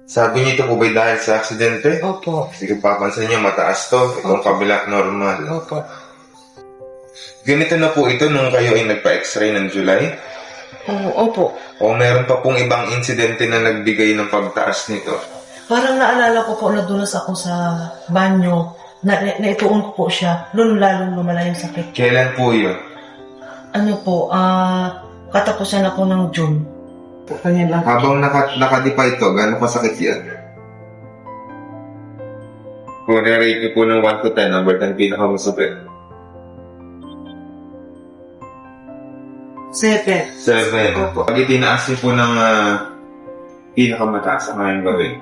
Sabi niyo ito po ba dahil sa aksidente? Opo. Sige, papansin niyo, mataas to. Itong kabila, normal. Opo. Ganito na po ito nung kayo ay nagpa-x-ray ng July? Opo. O meron pa pong ibang insidente na nagbigay ng pagtaas nito? Parang naalala ko po, nadulas ako sa banyo, naituon ko po siya, lalong lumala yung sakit. Kailan po yun? Ano po, katapusan ako ng June. Po, kanya lang. Habang nakadipa ito, gano'ng kasakit yan? Kung nare-rate niyo po ng 1 to 10, number 10 pinakamasakit. 7. 7. Opo. Pag itinaas niyo po ng pinakamataas ang ngayong gawin.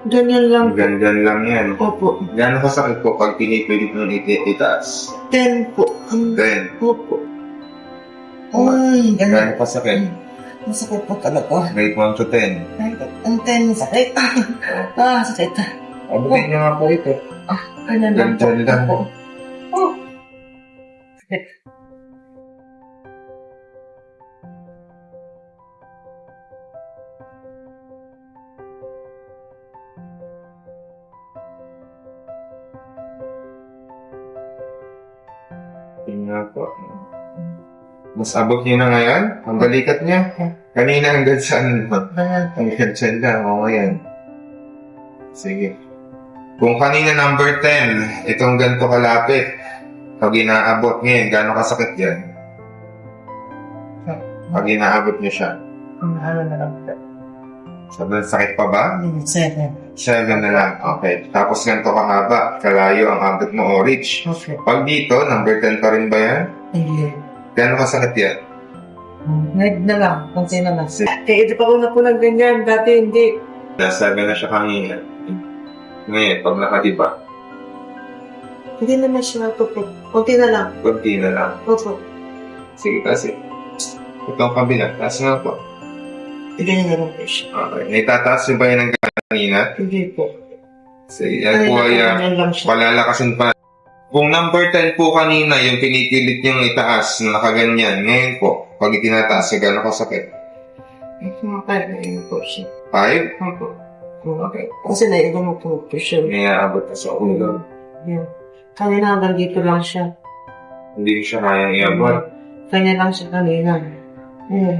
Ganyan lang. Ganyan lang yan. Opo. Gano'ng kasakit po pag pinipilit nung itaas? 10 po. 10. Opo. Uy, Gano'ng kasakit? masakit po talaga. Rate 1 to 10. Ang 10, sakit. Sakit. Abutin niyo nga po ito. Ganyan lang po. Ganyan lang. Opo. Sakit. Yun nga po. Mas abot niyo na ngayon? Ang balikat niya? Kanina hanggang saan ba? Hanggang saan lang. O ngayon. Sige. Kung kanina number 10, itong ganito kalapit, pag inaabot ngayon, gano'ng kasakit yan? Pag inaabot niyo siya. Ano na lang po. Sobrang sakit pa ba? 7. 7 na lang. Okay. Tapos ganito kahaba, kalayo ang abot mo o reach. Okay. Pag dito, number 10 pa rin ba yan? Hindi. Gano'ng kasakit yan? Ngayon na lang, kung sino na. Kaya ito pa una po ng ganyan, dati hindi. Nasabi na siya kanina. Ngayon, pag nakadiba, Hindi naman siya po. Kunti na lang. kunti na lang. Opo. Sige kasi. Itong kabila, taas nga po. Ganyan na lang po siya. Okay. Naitataas niyo ba yan ng kanina? Hindi po. Sige, yan po ay Ganyan lang siya. palalakasin pa. Kung number 10 po kanina, yung pinipilit niyong itaas na nakaganyan, ngayon po, pag itinataas niya, gano'n kasakit? Kaya ganyan po siya. 5? Opo. Okay. Kasi naiba mo po siya. May aabot na sa ulo. Yeah. Kanina hanggang dito lang siya. Hindi siya kayang iabot. Kanya lang siya kanina. Ayan.